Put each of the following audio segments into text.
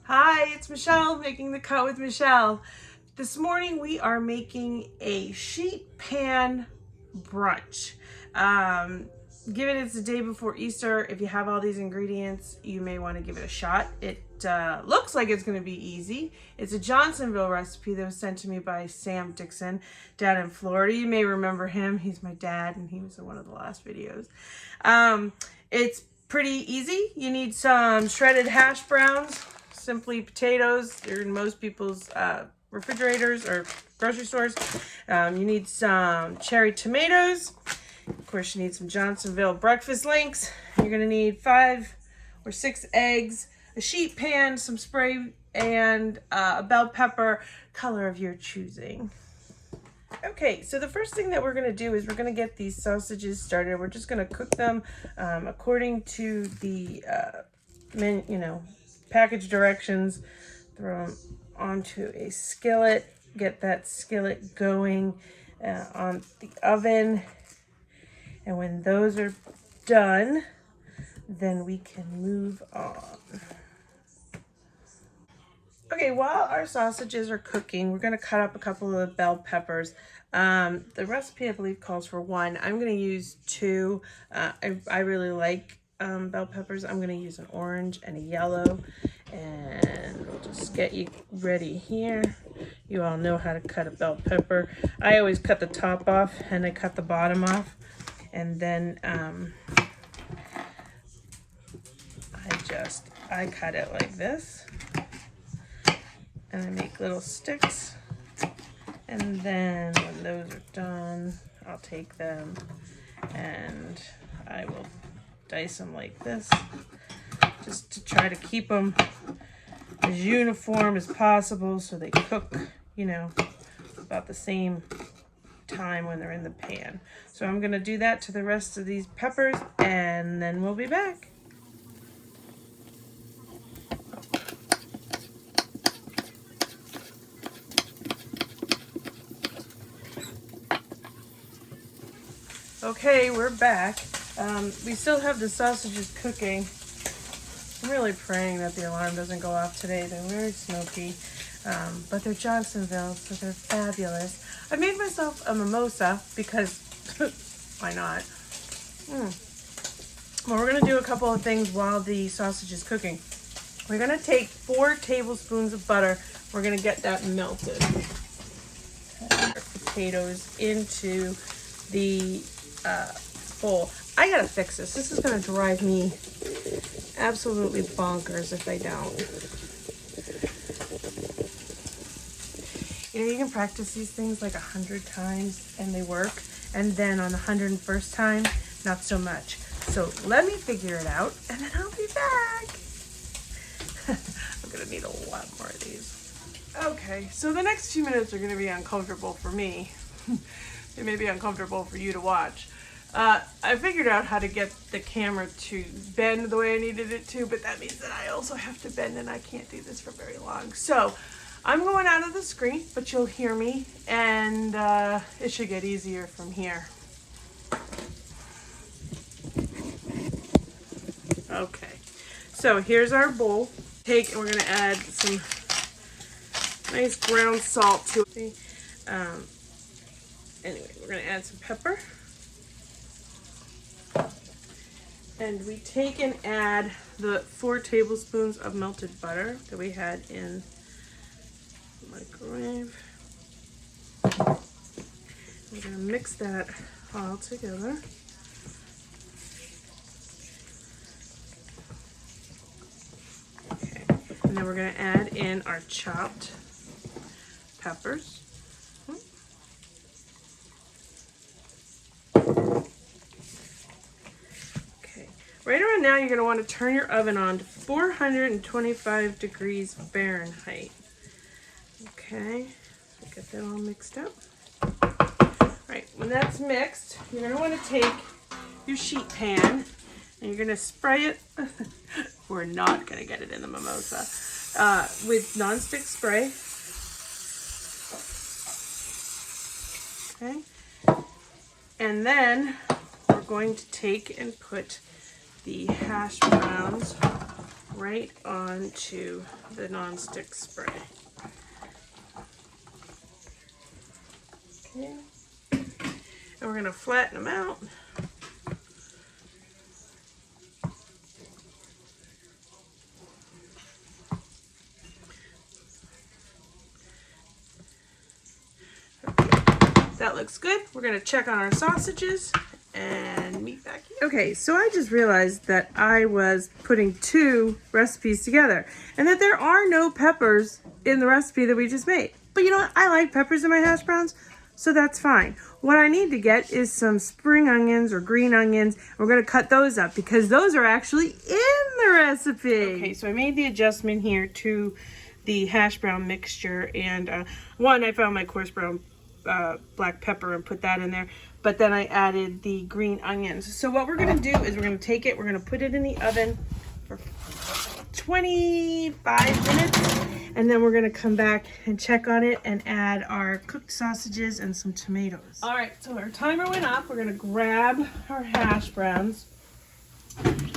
Hi, it's Michelle making the cut with Michelle. This morning we are making a sheet pan brunch. Given it's the day before Easter, if you have all these ingredients, you may want to give it a shot. It looks like it's going to be easy. It's a Johnsonville recipe that was sent to me by Sam Dixon down in Florida. You may remember him. He's my dad, and he was in one of the last videos. It's pretty easy. You need some shredded hash browns, simply potatoes. They're in most people's refrigerators or grocery stores. You need some cherry tomatoes. Of course, you need some Johnsonville breakfast links. You're going to need 5 or 6 eggs, a sheet pan, some spray, and a bell pepper, color of your choosing. Okay, so the first thing that we're going to do is we're going to get these sausages started. We're just going to cook them according to the package directions. Throw them onto a skillet. Get that skillet going on the oven. And when those are done, then we can move on. Okay, while our sausages are cooking, we're going to cut up a couple of bell peppers. The recipe, I believe, calls for 1. I'm going to use 2. I really like bell peppers. I'm going to use an orange and a yellow. And we'll just get you ready here. You all know how to cut a bell pepper. I always cut the top off and I cut the bottom off. And then I cut it like this. And I make little sticks. And then when those are done, I'll take them and I will dice them like this, just to try to keep them as uniform as possible so they cook, about the same time when they're in the pan. So I'm going to do that to the rest of these peppers and then we'll be back. Okay, we're back. We still have the sausages cooking. I'm really praying that the alarm doesn't go off today. They're very smoky, but they're Johnsonville, so they're fabulous. I made myself a mimosa because why not? Well, we're going to do a couple of things while the sausage is cooking. We're going to take 4 tablespoons of butter. We're going to get that melted. Potatoes into the bowl. I gotta fix this. This is gonna drive me absolutely bonkers if I don't. You can practice these things like 100 times and they work, and then on the 101st time, not so much. So let me figure it out and then I'll be back. I'm gonna need a lot more of these. Okay, so the next few minutes are gonna be uncomfortable for me. It may be uncomfortable for you to watch. I figured out how to get the camera to bend the way I needed it to, but that means that I also have to bend and I can't do this for very long. So I'm going out of the screen, but you'll hear me, and it should get easier from here. Okay, so here's our bowl. And we're gonna add some nice ground salt to it. Anyway, we're gonna add some pepper. And we take and add the 4 tablespoons of melted butter that we had in the microwave. We're going to mix that all together. Okay, and then we're going to add in our chopped peppers. Right around now, you're going to want to turn your oven on to 425 degrees Fahrenheit. Okay, so get that all mixed up. All right, when that's mixed, you're going to want to take your sheet pan and you're going to spray it. We're not going to get it in the mimosa. With nonstick spray. Okay, and then we're going to take and put the hash browns right onto the nonstick spray. Okay. And we're going to flatten them out. That looks good. We're going to check on our sausages and meet back here. Okay, so I just realized that I was putting 2 recipes together and that there are no peppers in the recipe that we just made. But you know what? I like peppers in my hash browns, so that's fine. What I need to get is some spring onions or green onions. We're going to cut those up because those are actually in the recipe. Okay, so I made the adjustment here to the hash brown mixture, and I found my coarse brown black pepper and put that in there, but then I added the green onions. So what we're going to do is we're going to take it, we're going to put it in the oven for 25 minutes, and then we're going to come back and check on it and add our cooked sausages and some tomatoes. All right, so our timer went off. We're going to grab our hash browns,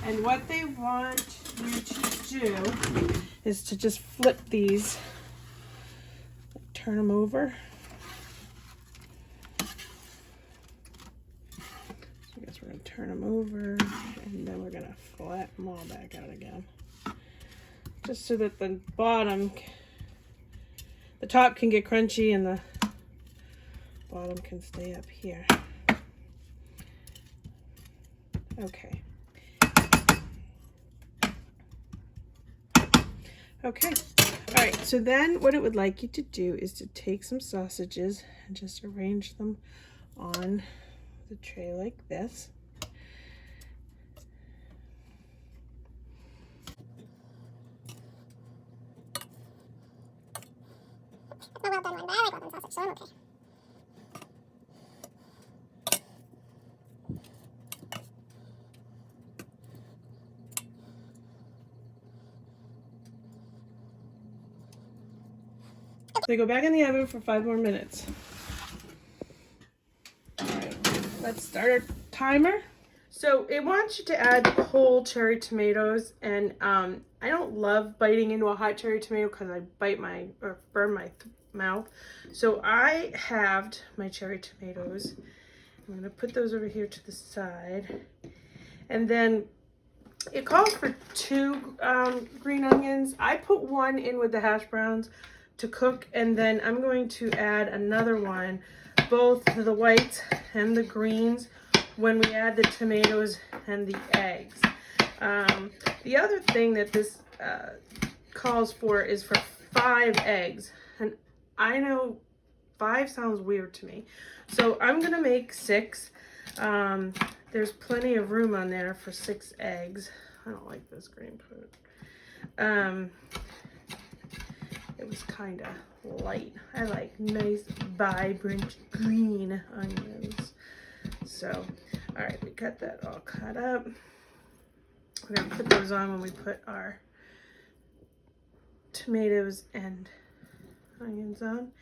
and what they want you to do is to just flip these, turn them over. We're going to turn them over, and then we're going to flatten them all back out again. Just so that the top can get crunchy and the bottom can stay up here. Okay. Okay. All right, so then what it would like you to do is to take some sausages and just arrange them on the tray like this. Not well done one, but I like well done sausage, so I'm okay. They go back in the oven for 5 more minutes. All right, let's start our timer. So it wants you to add whole cherry tomatoes, and I don't love biting into a hot cherry tomato because I burn my mouth. So I halved my cherry tomatoes. I'm gonna put those over here to the side, and then it calls for 2 green onions. I put 1 in with the hash browns to cook, and then I'm going to add another one, both the whites and the greens, when we add the tomatoes and the eggs. The other thing that this calls for is for 5 eggs, and I know 5 sounds weird to me, so I'm gonna make 6. There's plenty of room on there for 6 eggs. I don't like this green part. It was kind of light. I like nice, vibrant green onions. So, all right, we got that all cut up. We're gonna put those on when we put our tomatoes and onions on.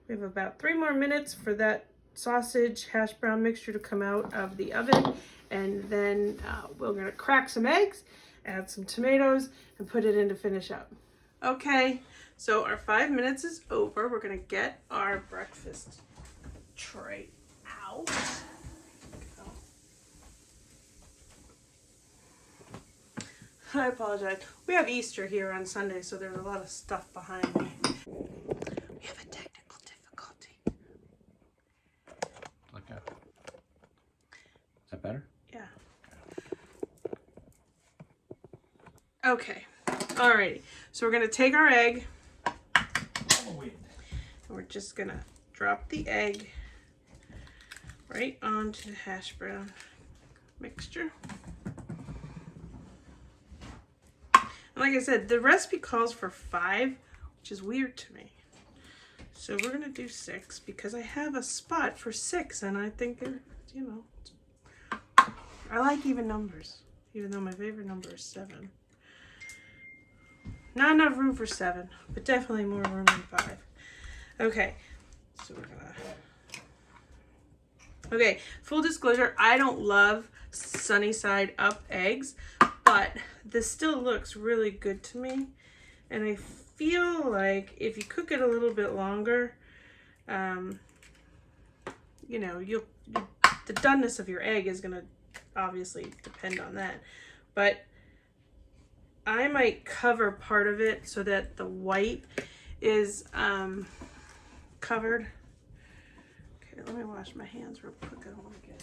We have about 3 more minutes for that sausage hash brown mixture to come out of the oven, and then we're gonna crack some eggs, add some tomatoes, and put it in to finish up. Okay, so our 5 minutes is over. We're gonna get our breakfast tray out. I apologize. We have Easter here on Sunday, so there's a lot of stuff behind me. We have a technical difficulty. Okay. Is that better? Yeah. Okay. Alrighty. So we're gonna take our egg. And we're just gonna drop the egg right onto the hash brown mixture. Like I said, the recipe calls for 5, which is weird to me. So we're gonna do 6 because I have a spot for 6, and I think, you know, I like even numbers, even though my favorite number is 7. Not enough room for 7, but definitely more room than 5. Okay, so we're gonna. Okay, full disclosure, I don't love sunny side up eggs, but this still looks really good to me. And I feel like if you cook it a little bit longer, you know, the doneness of your egg is gonna obviously depend on that. But I might cover part of it so that the white is covered. Okay, let me wash my hands real quick. I don't want to get.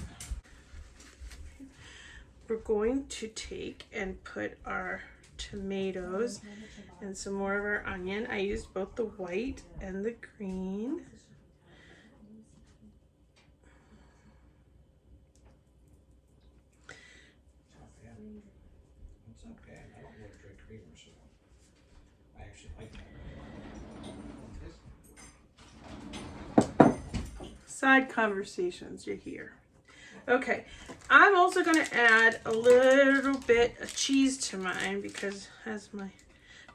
We're going to take and put our tomatoes and some more of our onion. I used both the white and the green. It's okay. I don't want to drink creamer, so I actually like that. Side conversations, you hear. Okay, I'm also going to add a little bit of cheese to mine because, as my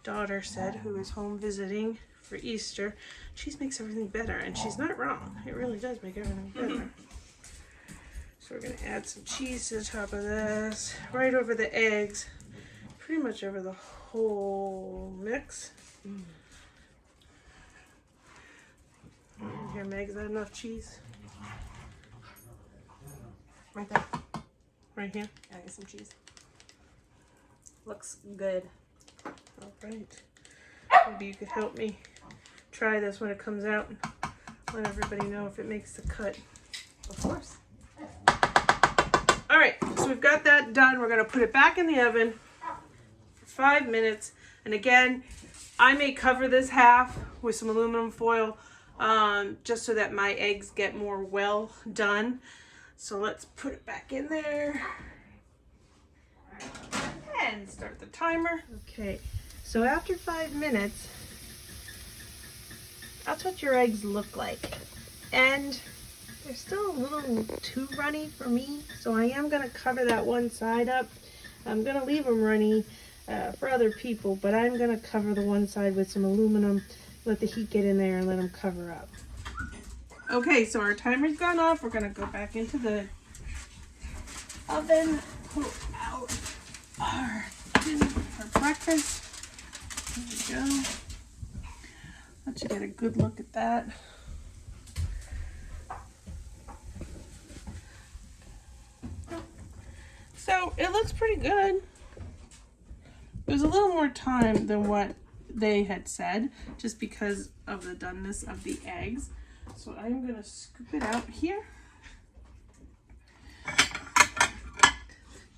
daughter said, who is home visiting for Easter, cheese makes everything better, and she's not wrong. It really does make everything better. So we're going to add some cheese to the top of this, right over the eggs, pretty much over the whole mix. Here, Meg, is that enough cheese? Right there. Right here? Yeah, get some cheese. Looks good. All right. Maybe you could help me try this when it comes out and let everybody know if it makes the cut. Of course. All right, so we've got that done. We're going to put it back in the oven for 5 minutes. And again, I may cover this half with some aluminum foil just so that my eggs get more well done. So let's put it back in there and start the timer. Okay, so after 5 minutes, that's what your eggs look like. And they're still a little too runny for me, so I am going to cover that one side up. I'm going to leave them runny for other people, but I'm going to cover the one side with some aluminum, let the heat get in there and let them cover up. Okay, so our timer's gone off. We're going to go back into the oven, pull out our breakfast. There we go. Let you get a good look at that. So it looks pretty good. There's a little more time than what they had said, just because of the doneness of the eggs. So I'm gonna scoop it out here.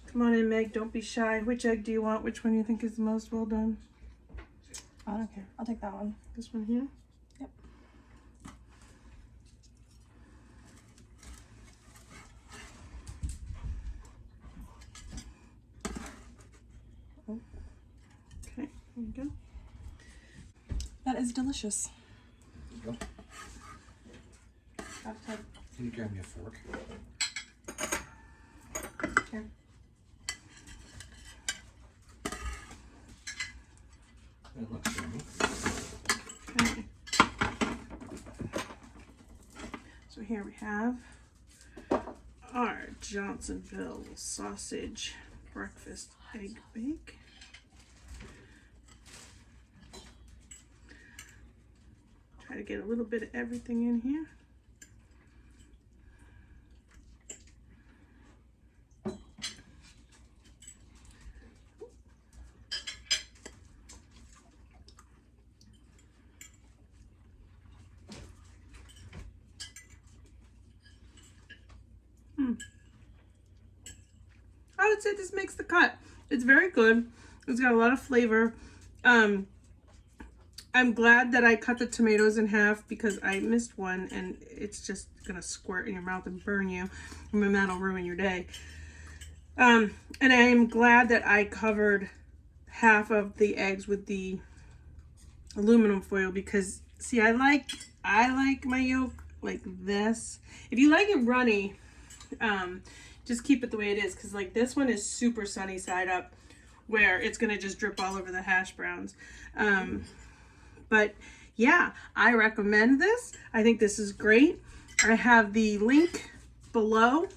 Come on in, Meg, don't be shy. Which egg do you want? Which one do you think is the most well done? I don't care. I'll take that one. This one here? Yep. Okay, there you go. That is delicious. Go. Can you grab me a fork? Here. That looks yummy. Okay. So here we have our Johnsonville sausage breakfast egg bake. Try to get a little bit of everything in here. I would say this makes the cut. It's very good. It's got a lot of flavor. I'm glad that I cut the tomatoes in half because I missed one and it's just gonna squirt in your mouth and burn you, and then that'll ruin your day. And I am glad that I covered half of the eggs with the aluminum foil because, see, I like my yolk like this. If you like it runny, just keep it the way it is, because like this one is super sunny side up where it's gonna just drip all over the hash browns. But yeah, I recommend this. I think this is great. I have the link below.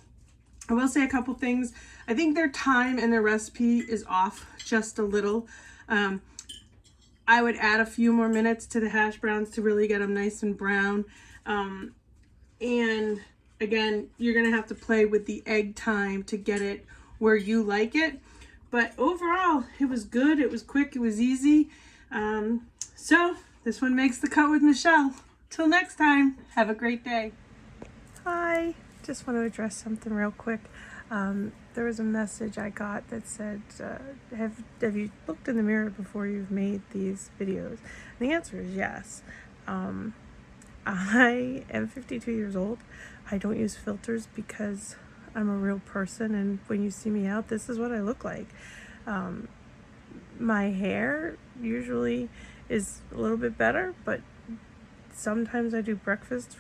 I will say a couple things. I think their time and their recipe is off just a little. I would add a few more minutes to the hash browns to really get them nice and brown. And again, you're gonna have to play with the egg time to get it where you like it. But overall, it was good, it was quick, it was easy. So this one makes the cut with Michelle. Till next time, have a great day. Hi, just want to address something real quick. There was a message I got that said, have you looked in the mirror before you've made these videos? And the answer is yes. I am 52 years old. I don't use filters because I'm a real person, and when you see me out, this is what I look like. My hair usually is a little bit better, but sometimes I do breakfast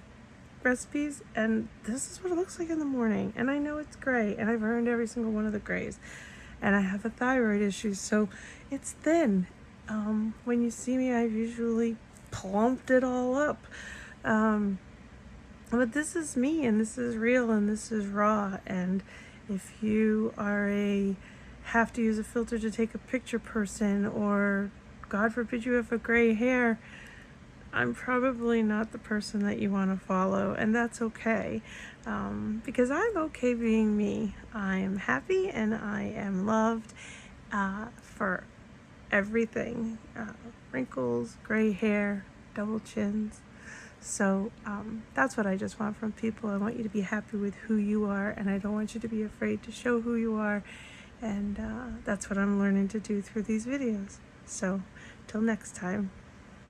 recipes, and this is what it looks like in the morning. And I know it's gray, and I've earned every single one of the grays. And I have a thyroid issue, so it's thin. When you see me, I've usually plumped it all up. But this is me, and this is real, and this is raw. And if you are have to use a filter to take a picture person, or God forbid you have a gray hair, I'm probably not the person that you want to follow, and that's okay, because I'm okay being me. I am happy and I am loved for everything, wrinkles, gray hair, double chins. So that's what I just want from people. I want you to be happy with who you are, and I don't want you to be afraid to show who you are, and that's what I'm learning to do through these videos. So till next time.